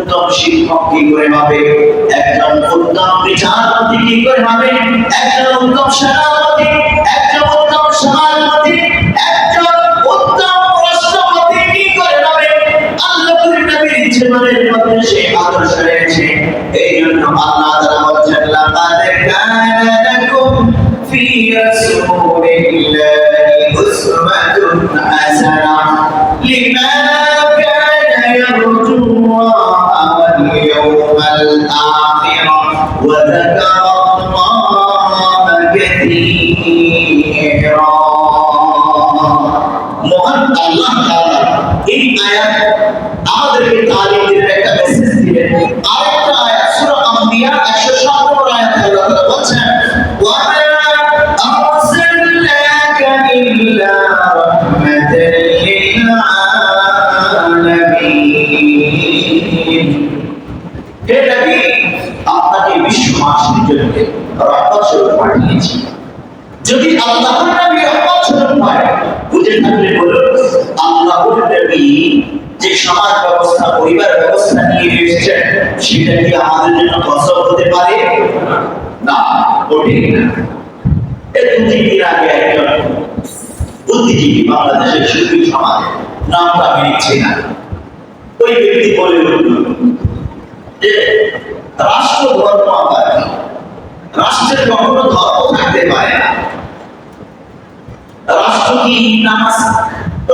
উত্তম শিক্ষক কি করে হবে, একজন উত্তম বিচারপতি কি করে হবে, একজন উত্তম সেনাপতি, একজন উত্তম সমাজপতি, একজন উত্তম রাষ্ট্রপতি কি করে হবে, আল্লাহর নবীর জীবনের মধ্যে সেই আদর্শ রয়েছে। এই জন্য আল্লাহ তাআলা বলেন, লাকাদ কানা লাকুম ফি রাসূলিল্লাহি উসওয়াতুন হাসানাহ লিমান কানা ইয়ারজুল্লাহ ওয়াল ইয়াওমাল আখির ওয়া যাকারাল্লাহ কাসীরা। মহান আল্লাহ তাআলা এই আয়াত আমাদেরকে তালিম দিলেন, একটা মেসেজ দিলেন। আরেকটা আয়াত সূরা আম্বিয়া 107 নম্বর আয়াত আল্লাহ তাআলা বলেন, ওয়া মা আরসালনাকা ইল্লা রাহমাতাল লিল আলামিন। হে নবী, আপনাকে বিশ্ববাসীর জন্য রহমত স্বরূপ পাঠিয়েছি। যদি আল্লাহর নবী রহমত স্বরূপ হয়, বুঝে থাকলে বলুন, আল্লাহর নবী যে সমাজ ব্যবস্থা, পরিবার ব্যবস্থা নিয়ে এসেছেন, সেটা কি আমাদের জন্য গজব হতে পারে? না, ওঠে না। এই 2-3 দিন আগে একজন বুদ্ধিজীবী বাংলাদেশের সুফি সমাজ, নামটা আমি নিচ্ছি না, ওই ব্যক্তি বলে উঠল যে রাষ্ট্র ধর্ম আবার কি? রাষ্ট্রের কখনো ধর্ম থাকতে পারে না। রাষ্ট্র কি নামাজ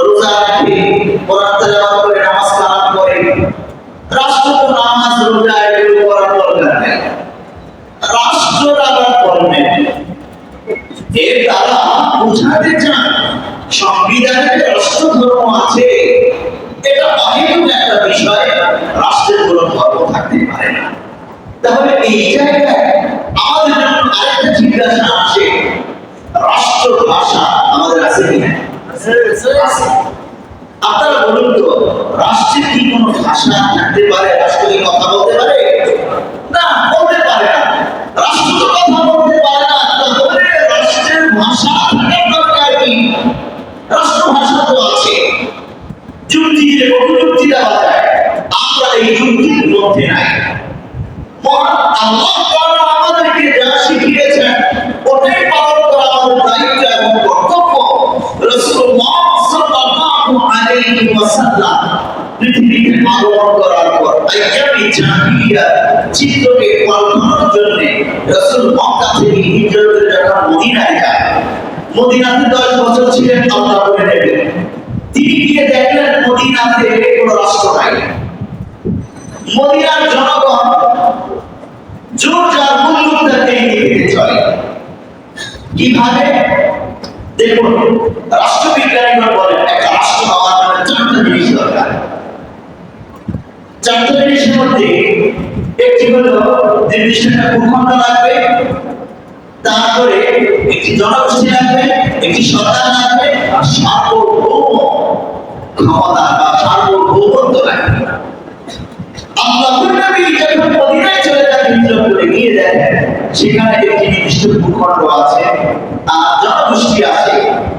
রোজা রাখে, কোরআন তেলাওয়াত করে, নামাজ কালাম করে? রাষ্ট্র তো নামাজ রোজা এগুলো করার দরকার নেই। রাষ্ট্র আবার করবে, এর দ্বারা বোঝাতে চান সংবিধানে রাষ্ট্র ধর্ম আছে, এটা অহেতুক একটা বিষয়, রাষ্ট্রের কোনো ধর্ম থাকতে পারে না। তাহলে এই জায়গায় আমাদের জন্য আরেকটা জিজ্ঞাসা আসে, রাষ্ট্র ভাষা আমাদের আছে কিনা? আপনারা বলুন তো, রাষ্ট্রের কি কোনো ভাষা থাকতে পারে? রাষ্ট্র কি কথা বলতে পারে? না, বলতে পারে না। রাষ্ট্র তো কথা বলতে পারে না, তাহলে রাষ্ট্রের ভাষা থাকার দরকার কি? রাষ্ট্র ভাষা তো আছে, যুক্তি দিলে যুক্তি দেওয়া যায়। আমরা এই যুক্তির মধ্যে নাই। মহান আল্লাহ তাআলা আমাদেরকে যা শিখিয়েছেন ওটাই পালন করা আমাদের দায়িত্ব এবং কর্তব্য। রাসূলুল্লাহ সাল্লাল্লাহু আলাইহি ওয়াসাল্লাম পৃথিবীতে আগমন করার পর আইয়ামে জাহিলিয়া চিত্রকে পাল্টানোর জন্য রাসূল মক্কা থেকে হিজরত করে যখন মদিনায় যায়, মদিনাতে 10 বছর ছিলেন আল্লাহ বলে নেবেন। তিনি গিয়ে দেখলেন মদিনাতে কোনো রাষ্ট্র নাই। মদিনার জনগণ জোর জার মুলুকটাকে নিয়ে চলে। কিভাবে? দেখুন, রাষ্ট্রবিজ্ঞানীরা বলেন একটা রাষ্ট্র হওয়ার জন্য 4টা জিনিস দরকার। 4টা জিনিসের মধ্যে একটি হলো নির্দিষ্ট একটা ভূখণ্ড লাগবে, তারপরে একটি জনগোষ্ঠী লাগবে, একটি সরকার লাগবে, আর সার্বভৌম ক্ষমতা বা সার্বভৌমত্ব লাগবে। আল্লাহর নবী যখন মদিনায় চলে যান, হিজরত করে গিয়ে দেখেন সেখানে একটি নির্দিষ্ট ভূখণ্ড আছে আর জনগোষ্ঠী আছে,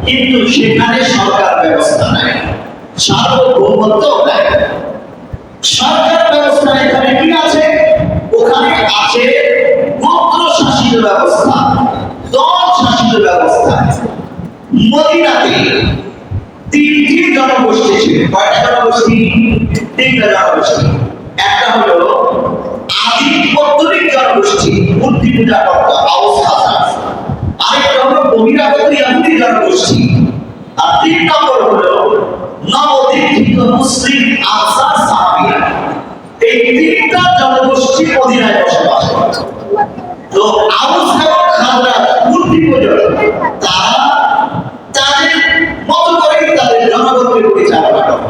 কিন্তু সেখানে সরকার ব্যবস্থা নাই, সার্বভৌমত্ব নাই। সরকার ব্যবস্থা এখানে কি আছে? ওখানে আছে গোত্র শাসিত ব্যবস্থা, দল শাসিত ব্যবস্থা। মদিনাতে 3টি জনগোষ্ঠী ছিল। কয়টা জনগোষ্ঠী? 3টা জনগোষ্ঠী। একটা হলো আদিপত্যিক জনগোষ্ঠী, মূর্তি পূজা করত আউস খাজরাজ। আরেকটা হলো বহিরাগত ইহুদি জনগোষ্ঠী। আর 3 নম্বর হলো নবদীক্ষিত মুসলিম আনসার সাহাবীরা। এই 3টা জনগোষ্ঠী মদিনায় বসবাস করত। তো আউস এবং খাজরাজ মূর্তি পূজক, তারা তাদের মত করেই তাদের জনগণকে পরিচালনা করত।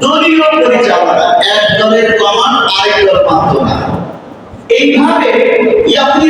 দলীয় পরিচালনা, এক দলের কমান আরেক দল মানত না। এইভাবে ইহুদি